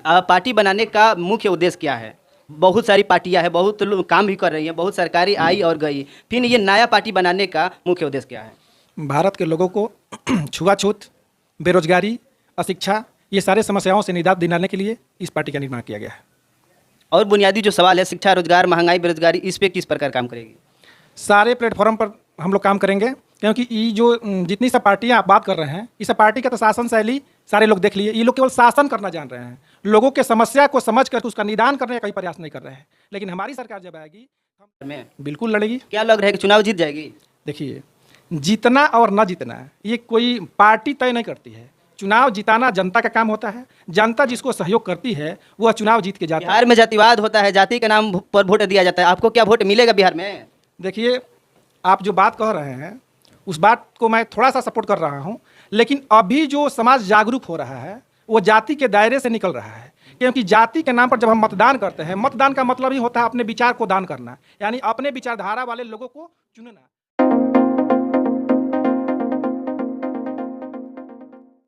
Party बनाने का मुख्य उद्देश्य क्या है? बहुत सारी पार्टियां हैं, बहुत लोग काम भी कर रही हैं, बहुत सरकारी आई और गई। फिर ये नया पार्टी बनाने का मुख्य उद्देश्य क्या है? भारत के लोगों को छुआछूत, बेरोजगारी, अशिक्षा, ये सारे समस्याओं से निजात दिलाने के लिए इस पार्टी का निर्माण किया गया है। और बुनियादी जो सवाल है शिक्षा, रोजगार, महंगाई, बेरोजगारी, इस पे किस प्रकार काम करेगी? सारे प्लेटफॉर्म पर हम लोग काम करेंगे, क्योंकि ये जो जितनी सब पार्टियां आप बात कर रहे हैं, इस सब पार्टी का तो शासन शैली सारे लोग देख लिए। ये लोग केवल शासन करना जान रहे हैं, लोगों के समस्या को समझ कर उसका निदान करने का कोई प्रयास नहीं कर रहे हैं। लेकिन हमारी सरकार जब आएगी में बिल्कुल लड़ेगी। क्या लग रहा है कि चुनाव जीत जाएगी? देखिए, जीतना और न जीतना ये कोई पार्टी तय नहीं करती है। चुनाव जिताना जनता का काम होता है। जनता जिसको सहयोग करती है वह चुनाव जीत के जाता है। बिहार में जातिवाद होता है, जाति के नाम पर वोट दिया जाता है। आपको क्या वोट मिलेगा बिहार में? देखिए, आप जो बात कह रहे हैं उस बात को मैं थोड़ा सा सपोर्ट कर रहा हूं, लेकिन अभी जो समाज जागरूक हो रहा है वो जाति के दायरे से निकल रहा है। क्योंकि जाति के नाम पर जब हम मतदान करते हैं, मतदान का मतलब ही होता है अपने विचार को दान करना, यानी अपने विचारधारा वाले लोगों को चुनना।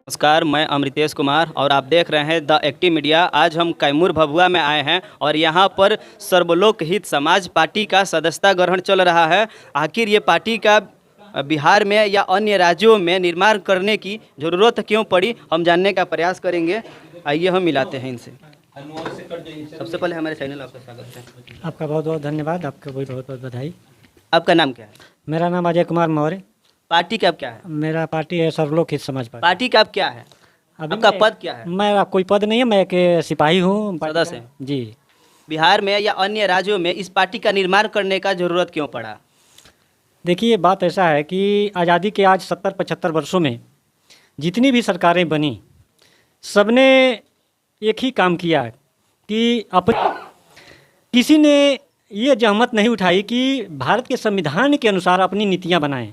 नमस्कार, मैं अमृतेश कुमार और आप देख रहे हैं द एक्टिव मीडिया। आज हम कैमूर भभुआ में आए हैं और यहाँ पर सर्वलोक हित समाज पार्टी का सदस्यता ग्रहण चल रहा है। आखिर ये पार्टी का बिहार में या अन्य राज्यों में निर्माण करने की ज़रूरत क्यों पड़ी, हम जानने का प्रयास करेंगे। आइए हम मिलाते हैं इनसे। सबसे पहले हमारे चैनल आपका स्वागत है। आपका बहुत बहुत धन्यवाद, आपका बहुत बहुत बधाई। आपका नाम क्या है? मेरा नाम अजय कुमार मौर्य। पार्टी का आप क्या है? मेरा पार्टी है सर्वलोक हित समाज पार्टी। पार्टी का आप क्या है? आपका पद क्या है? मेरा कोई पद नहीं है, मैं एक सिपाही हूँ, सदस्य हैं। जी। बिहार में या अन्य राज्यों में इस पार्टी का निर्माण करने का ज़रूरत क्यों पड़ा? देखिए, बात ऐसा है कि आज़ादी के आज 70-75 वर्षों में जितनी भी सरकारें बनी, सबने एक ही काम किया कि किसी ने ये जहमत नहीं उठाई कि भारत के संविधान के अनुसार अपनी नीतियाँ बनाएं,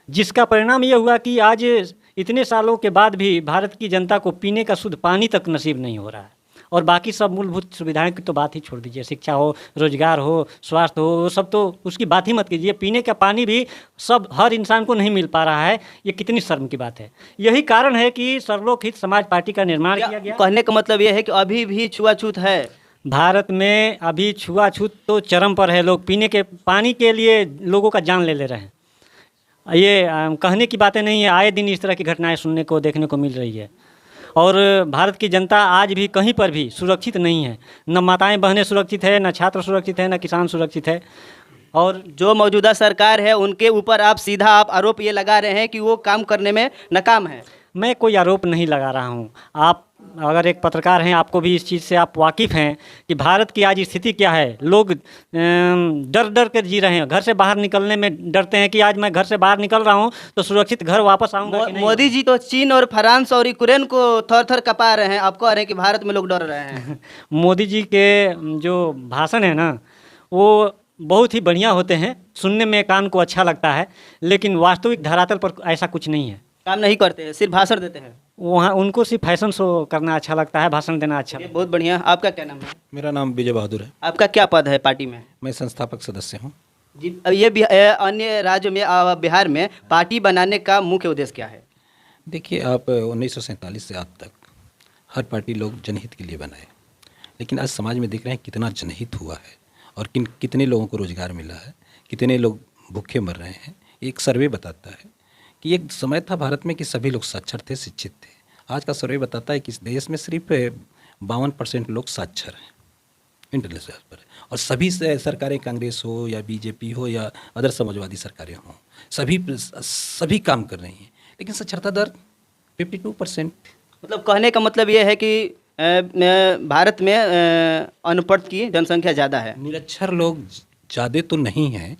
जिसका परिणाम ये हुआ कि आज इतने सालों के बाद भी भारत की जनता को पीने का शुद्ध पानी तक नसीब नहीं हो रहा है। और बाकी सब मूलभूत सुविधाएं की तो बात ही छोड़ दीजिए, शिक्षा हो, रोजगार हो, स्वास्थ्य हो, वो सब तो उसकी बात ही मत कीजिए। पीने का पानी भी सब हर इंसान को नहीं मिल पा रहा है। ये कितनी शर्म की बात है। यही कारण है कि सर्वलोक हित समाज पार्टी का निर्माण किया गया। कहने का मतलब ये है कि अभी भी छुआछूत है भारत में। अभी छुआछूत तो चरम पर है। लोग पीने के पानी के लिए लोगों का जान ले रहे हैं। ये कहने की बातें नहीं है, आए दिन इस तरह की घटनाएं सुनने को देखने को मिल रही है। और भारत की जनता आज भी कहीं पर भी सुरक्षित नहीं है। न माताएं बहनें सुरक्षित है, न छात्र सुरक्षित है, न किसान सुरक्षित है। और जो मौजूदा सरकार है उनके ऊपर आप सीधा आरोप ये लगा रहे हैं कि वो काम करने में नाकाम है। मैं कोई आरोप नहीं लगा रहा हूँ। आप अगर एक पत्रकार हैं, आपको भी इस चीज़ से आप वाकिफ़ हैं कि भारत की आज स्थिति क्या है। लोग डर डर कर जी रहे हैं, घर से बाहर निकलने में डरते हैं कि आज मैं घर से बाहर निकल रहा हूँ तो सुरक्षित घर वापस आऊँगा कि नहीं। मोदी जी तो चीन और फ्रांस और यूक्रेन को थर थर कपा रहे हैं, आप कह रहे हैं कि भारत में लोग डर रहे हैं। मोदी जी के जो भाषण है ना, वो बहुत ही बढ़िया होते हैं, सुनने में कान को अच्छा लगता है, लेकिन वास्तविक धरातल पर ऐसा कुछ नहीं है। काम नहीं करते हैं, सिर्फ भाषण देते हैं। वहाँ उनको सिर्फ फैशन शो करना अच्छा लगता है, भाषण देना अच्छा ये लगता बहुत बढ़िया। आपका क्या नाम है? मेरा नाम विजय बहादुर है। आपका क्या पद है पार्टी में? मैं संस्थापक सदस्य हूँ। जी, ये अन्य राज्यों में बिहार में पार्टी बनाने का मुख्य उद्देश्य क्या है? देखिए, आप 1947 से आज तक हर पार्टी लोग जनहित के लिए बनाए, लेकिन आज समाज में देख रहे हैं कितना जनहित हुआ है और कितने लोगों को रोजगार मिला है, कितने लोग भूखे मर रहे हैं। एक सर्वे बताता है कि एक समय था भारत में कि सभी लोग साक्षर थे, शिक्षित थे। आज का सर्वे बताता है कि इस देश में सिर्फ 52% लोग साक्षर हैं, इंटेलेक्चुअल पर। और सभी सरकारें, कांग्रेस हो या बीजेपी हो या अदर समाजवादी सरकारें हों, सभी काम कर रही हैं, लेकिन साक्षरता दर 52%। मतलब कहने का मतलब ये है कि भारत में अनपढ़ की जनसंख्या ज़्यादा है। निरक्षर लोग ज़्यादा तो नहीं हैं,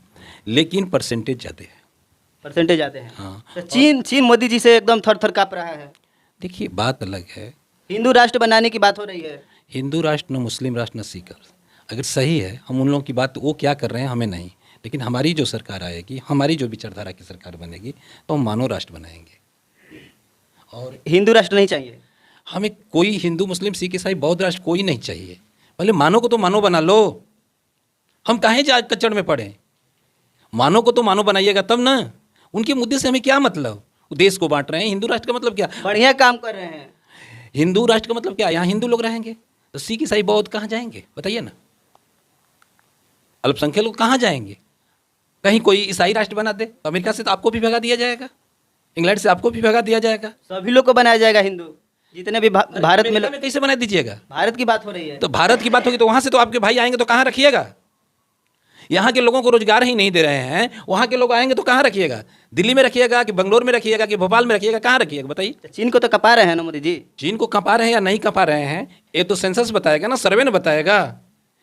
लेकिन परसेंटेज ज़्यादा है। परसेंटेज ज़्यादा है। हाँ। तो चीन मोदी जी से एकदम थर थर काँप रहा है। देखिए, बात अलग है। हिंदू राष्ट्र बनाने की बात हो रही है। हिंदू राष्ट्र, न मुस्लिम राष्ट्र, न सिख राष्ट्र। अगर सही है, हम उन लोगों की बात, वो क्या कर रहे हैं हमें नहीं, लेकिन हमारी जो सरकार आएगी, हमारी जो विचारधारा की सरकार बनेगी, तो हम मानव राष्ट्र बनाएंगे। और हिंदू राष्ट्र नहीं चाहिए हमें। कोई हिंदू, मुस्लिम, सिख, ईसाई, बौद्ध राष्ट्र कोई नहीं चाहिए। पहले मानव को तो मानव बना लो। हम काहे आज कच्चड़ में पड़े? मानव को तो मानव बनाइएगा तब ना। उनके मुद्दे से हमें क्या मतलब? देश को बांट रहे हैं। हिंदू राष्ट्र का मतलब क्या? बढ़िया काम कर रहे हैं। हिंदू राष्ट्र का मतलब क्या है? यहाँ हिंदू लोग रहेंगे तो सिख ईसाई बौद्ध कहाँ जाएंगे बताइए ना? अल्पसंख्यक लोग कहाँ जाएंगे? कहीं कोई ईसाई राष्ट्र बना दे तो अमेरिका से तो आपको भी भगा दिया जाएगा, इंग्लैंड से आपको भी भगा दिया जाएगा। सभी लोग को बनाया जाएगा हिंदू, जितने भी भारत अमेरिका में कैसे बना दीजिएगा? भारत की बात हो रही है। तो भारत की बात होगी तो वहां से तो आपके भाई आएंगे तो कहाँ रखिएगा? यहाँ के लोगों को रोजगार ही नहीं दे रहे हैं, वहाँ के लोग आएंगे तो कहाँ रखिएगा? दिल्ली में रखिएगा कि बंगलोर में रखिएगा कि भोपाल में रखिएगा? कहाँ रखिएगा बताइए? चीन को तो कपा रहे हैं ना मोदी जी। चीन को कपा रहे हैं या नहीं कपा रहे हैं ये तो सेंसस बताएगा ना, सर्वे ने बताएगा।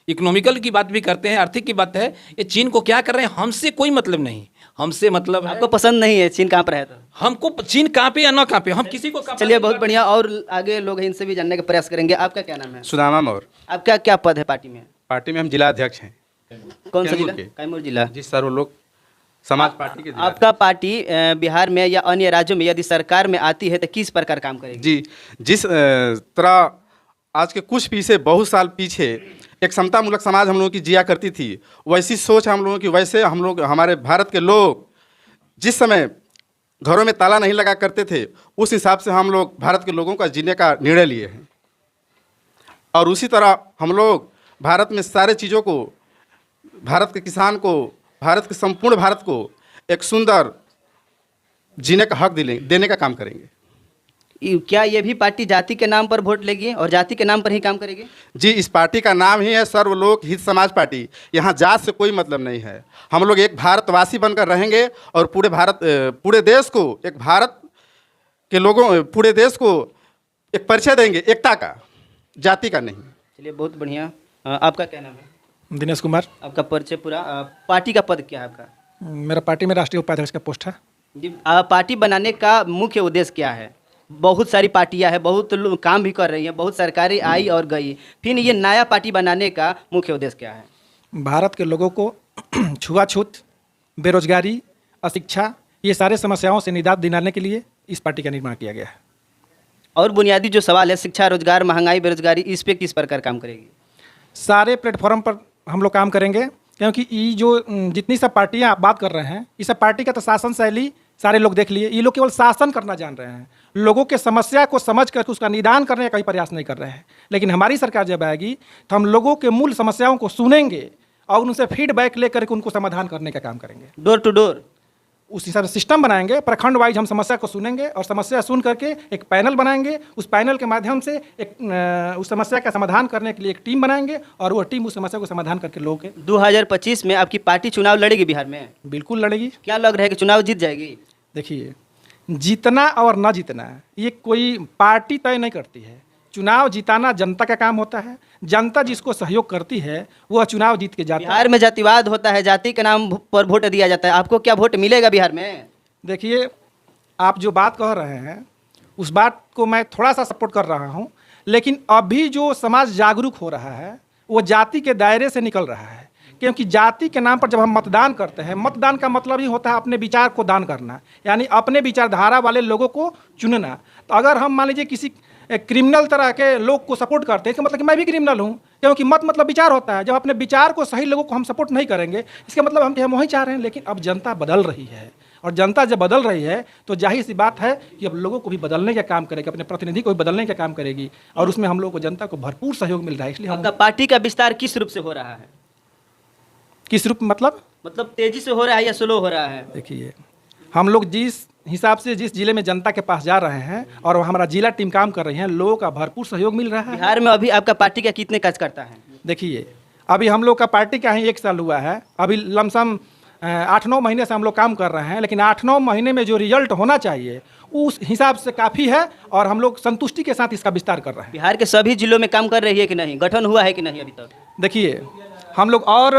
इकोनॉमिकल की बात भी करते हैं, आर्थिक की बात है। ये चीन को क्या कर रहे हैं हमसे कोई मतलब नहीं, हमसे मतलब है आपको पसंद नहीं है चीन कहाँ पर है तो? हमको चीन कांपे या ना कांपे, हम किसी को कांपे। चलिए बहुत बढ़िया, और आगे लोग हैं इनसे भी जानने का प्रयास करेंगे। आपका क्या नाम है? सुदामा मौर्य। आपका क्या पद है पार्टी में? पार्टी में हम जिला अध्यक्ष हैं। कौन सा कैमूर जिला? के। कैमूर जिला। जी, सर्वलोक समाज पार्टी के जिला आपका पार्टी बिहार में या अन्य राज्यों में यदि सरकार में आती है तो किस प्रकार काम करेगी? जी, जिस तरह आज के कुछ पीछे बहुत साल पीछे एक समतामूलक समाज हम लोगों की जिया करती थी, वैसी सोच हम लोगों की, वैसे हम लोग हमारे भारत के लोग जिस समय घरों में ताला नहीं लगा करते थे उस हिसाब से हम लोग भारत के लोगों का जीने का निर्णय लिए हैं। और उसी तरह हम लोग भारत में सारे चीज़ों को, भारत के किसान को, भारत के संपूर्ण भारत को एक सुंदर जीने का हक देने का काम करेंगे। क्या ये भी पार्टी जाति के नाम पर वोट लेगी और जाति के नाम पर ही काम करेगी? जी, इस पार्टी का नाम ही है सर्वलोक हित समाज पार्टी। यहाँ जात से कोई मतलब नहीं है। हम लोग एक भारतवासी बनकर रहेंगे और पूरे देश को, एक भारत के लोगों, पूरे देश को एक परिचय देंगे, एकता का, जाति का नहीं। चलिए बहुत बढ़िया। आपका क्या नाम है? दिनेश कुमार। आपका परिचय पूरा। पार्टी का पद क्या है आपका? मेरा पार्टी में राष्ट्रीय उपाध्यक्ष का पोस्ट है। जी, पार्टी बनाने का मुख्य उद्देश्य क्या है? बहुत सारी पार्टियां हैं, बहुत लोग काम भी कर रही हैं, बहुत सरकारें आई और गई, फिर ये नया पार्टी बनाने का मुख्य उद्देश्य क्या है? भारत के लोगों को छुआछूत, बेरोजगारी, अशिक्षा, ये सारे समस्याओं से निजात दिलाने के लिए इस पार्टी का निर्माण किया गया है। और बुनियादी जो सवाल है शिक्षा, रोजगार, महंगाई, बेरोजगारी, इस पे किस प्रकार काम करेगी? सारे प्लेटफॉर्म पर हम लोग काम करेंगे, क्योंकि ये जो जितनी सब पार्टियां आप बात कर रहे हैं, इस सब पार्टी का तो शासन शैली सारे लोग देख लिए। ये लोग केवल शासन करना जान रहे हैं, लोगों के समस्या को समझ कर उसका निदान करने का कोई प्रयास नहीं कर रहे हैं। लेकिन हमारी सरकार जब आएगी तो हम लोगों के मूल समस्याओं को सुनेंगे और उनसे फीडबैक लेकर के उनको समाधान करने का काम करेंगे। डोर टू डोर उस हिसाब से सिस्टम बनाएंगे, प्रखंड वाइज हम समस्या को सुनेंगे और समस्या सुन करके एक पैनल बनाएंगे। उस पैनल के माध्यम से उस समस्या का समाधान करने के लिए एक टीम बनाएंगे और वो टीम उस समस्या को समाधान करके लोगों के 2025 में आपकी पार्टी चुनाव लड़ेगी बिहार में? बिल्कुल लड़ेगी। क्या लग रहा है कि चुनाव जीत जाएगी? देखिए, जीतना और न जीतना ये कोई पार्टी तय नहीं करती है। चुनाव जिताना जनता का काम होता है। जनता जिसको सहयोग करती है वह चुनाव जीत के जाता है। बिहार में जातिवाद होता है, जाति के नाम पर वोट दिया जाता है। आपको क्या वोट मिलेगा बिहार में? देखिए, आप जो बात कह रहे हैं उस बात को मैं थोड़ा सा सपोर्ट कर रहा हूं, लेकिन अभी जो समाज जागरूक हो रहा है वो जाति के दायरे से निकल रहा है। क्योंकि जाति के नाम पर जब हम मतदान करते हैं, मतदान का मतलब ही होता है अपने विचार को दान करना, यानी अपने विचारधारा वाले लोगों को चुनना। तो अगर हम मान लीजिए किसी क्रिमिनल तरह के लोग को सपोर्ट करते हैं, इसका मतलब कि मैं भी क्रिमिनल हूँ, क्योंकि मत मतलब विचार होता है। जब अपने विचार को सही लोगों को हम सपोर्ट नहीं करेंगे, इसका मतलब हम वही चाह रहे हैं। लेकिन अब जनता बदल रही है, और जनता जब बदल रही है तो जाहिर सी बात है कि अब लोगों को भी बदलने का काम करेगी, अपने प्रतिनिधि को भी बदलने का काम करेगी, और उसमें हम लोग को जनता को भरपूर सहयोग मिल रहा है। इसलिए आपका पार्टी का विस्तार किस रूप से हो रहा है? किस रूप में मतलब तेजी से हो रहा है या स्लो हो रहा है? देखिए, हम लोग जिस हिसाब से जिस जिले में जनता के पास जा रहे हैं और हमारा जिला टीम काम कर रही है, लोगों का भरपूर सहयोग मिल रहा है। बिहार में अभी आपका पार्टी का कितने कार्यकर्ता है? देखिए, अभी हम लोग का पार्टी का ही 1 साल हुआ है। अभी लमसम 8-9 महीने से हम लोग काम कर रहे हैं, लेकिन 8-9 महीने में जो रिजल्ट होना चाहिए उस हिसाब से काफ़ी है, और हम लोग संतुष्टि के साथ इसका विस्तार कर रहे हैं। बिहार के सभी जिलों में काम कर रही है कि नहीं? गठन हुआ है कि नहीं अभी तक? देखिए, हम लोग और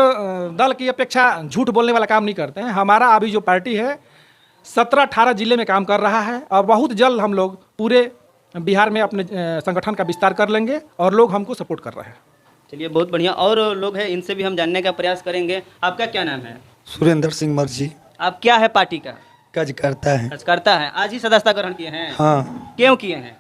दल की अपेक्षा झूठ बोलने वाला काम नहीं करते हैं। हमारा अभी जो पार्टी है 17-18 जिले में काम कर रहा है, और बहुत जल्द हम लोग पूरे बिहार में अपने संगठन का विस्तार कर लेंगे, और लोग हमको सपोर्ट कर रहे हैं। चलिए बहुत बढ़िया, और लोग हैं इनसे भी हम जानने का प्रयास करेंगे। आपका क्या नाम है? सुरेंद्र सिंह मर्जी। आप क्या है पार्टी का? कार्यकर्ता है। कार्यकर्ता है। आज ही सदस्यता ग्रहण किए हैं? हाँ। क्यों किए हैं?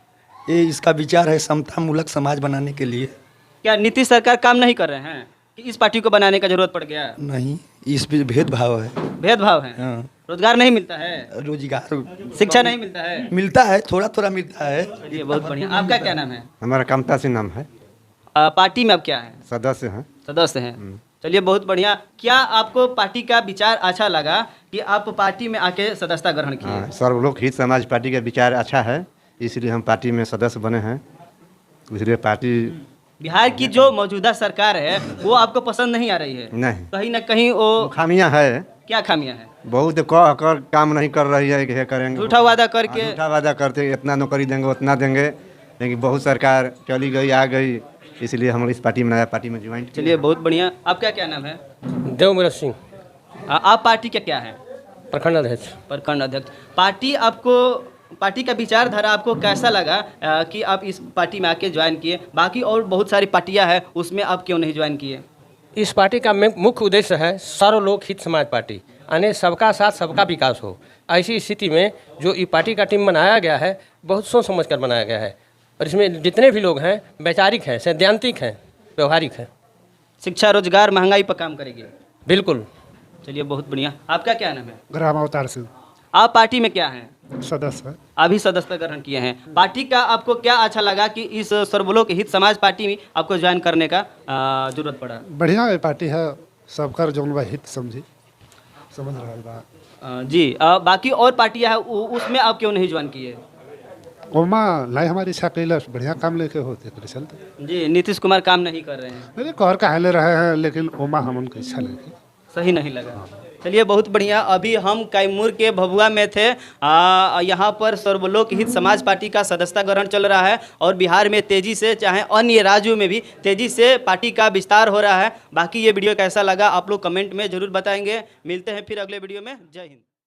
ये इसका विचार है समतामूलक समाज बनाने के लिए। क्या नीतीश सरकार काम नहीं कर रहे हैं कि इस पार्टी को बनाने का जरूरत पड़ गया? नहीं, इस पे भेदभाव है। भेदभाव है? हाँ। रोजगार नहीं मिलता है, रोजगार शिक्षा नहीं मिलता है। मिलता है, थोड़ा थोड़ा मिलता है। चलिए बहुत बढ़िया। आपका क्या नाम है? हमारा कामता सिंह नाम है, पार्टी में आप क्या है? सदस्य हैं। सदस्य हैं। चलिए बहुत बढ़िया। क्या आपको पार्टी का विचार अच्छा लगा कि आप पार्टी में आके सदस्यता ग्रहण किए? हाँ, सर्वलोक हित समाज पार्टी का विचार अच्छा है, इसलिए हम पार्टी में सदस्य बने हैं। इसलिए पार्टी बिहार की जो मौजूदा सरकार है वो आपको पसंद नहीं आ रही है? नहीं, कहीं ना कहीं वो खामियां है, क्या खामियां है? बहुत कह कर काम नहीं कर रही है कि ये करेंगे, झूठा वादा करके। झूठा वादा करते हैं, इतना नौकरी देंगे उतना देंगे, लेकिन बहुत सरकार चली गई आ गई, इसलिए हम इस पार्टी में नया पार्टी में ज्वाइन। चलिए बहुत बढ़िया। आपका क्या नाम है? देवमिरत सिंह, आप पार्टी का क्या है? प्रखंड अध्यक्ष। प्रखंड अध्यक्ष। पार्टी आपको, पार्टी का विचारधारा आपको कैसा लगा कि आप इस पार्टी में आके ज्वाइन किए? बाकी और बहुत सारी पार्टियां हैं, उसमें आप क्यों नहीं ज्वाइन किए? इस पार्टी का मुख्य उद्देश्य है सर्वलोक हित समाज पार्टी, यानी सबका साथ सबका विकास हो। ऐसी स्थिति में जो ये पार्टी का टीम बनाया गया है, बहुत सोच समझ कर बनाया गया है, और इसमें जितने भी लोग हैं वैचारिक हैं, सैद्धांतिक हैं, व्यवहारिक हैं। शिक्षा, रोजगार, महंगाई पर काम करेगी? बिल्कुल। चलिए बहुत बढ़िया। आपका क्या नाम है? ग्राम अवतार सिंह, आप पार्टी में क्या हैं? सदस्य है। अभी सदस्यता ग्रहण किए हैं। पार्टी का आपको क्या अच्छा लगा कि इस सर्वलोक हित समाज पार्टी में आपको ज्वाइन करने का जरूरत पड़ा? बढ़िया ये पार्टी है, सबकर जौन बा हित समझ रहा बा। जी। बाकी और पार्टियां हैं उसमें आप क्यों नहीं ज्वाइन किए? ओमा लाई हमारी इच्छा कैलस, बढ़िया काम लेके होते करे चलते। जी, नीतीश कुमार काम नहीं कर रहे हैं। नहीं कहर का ले रहे हैं, लेकिन ओमा हम उनकी इच्छा लेके सही नहीं लगा। चलिए बहुत बढ़िया। अभी हम कैमूर के भभुआ में थे। यहाँ पर सर्वलोक हित समाज पार्टी का सदस्यता ग्रहण चल रहा है और बिहार में तेज़ी से, चाहे अन्य राज्यों में भी तेज़ी से पार्टी का विस्तार हो रहा है। बाकी ये वीडियो कैसा लगा आप लोग कमेंट में ज़रूर बताएंगे। मिलते हैं फिर अगले वीडियो में। जय हिंद।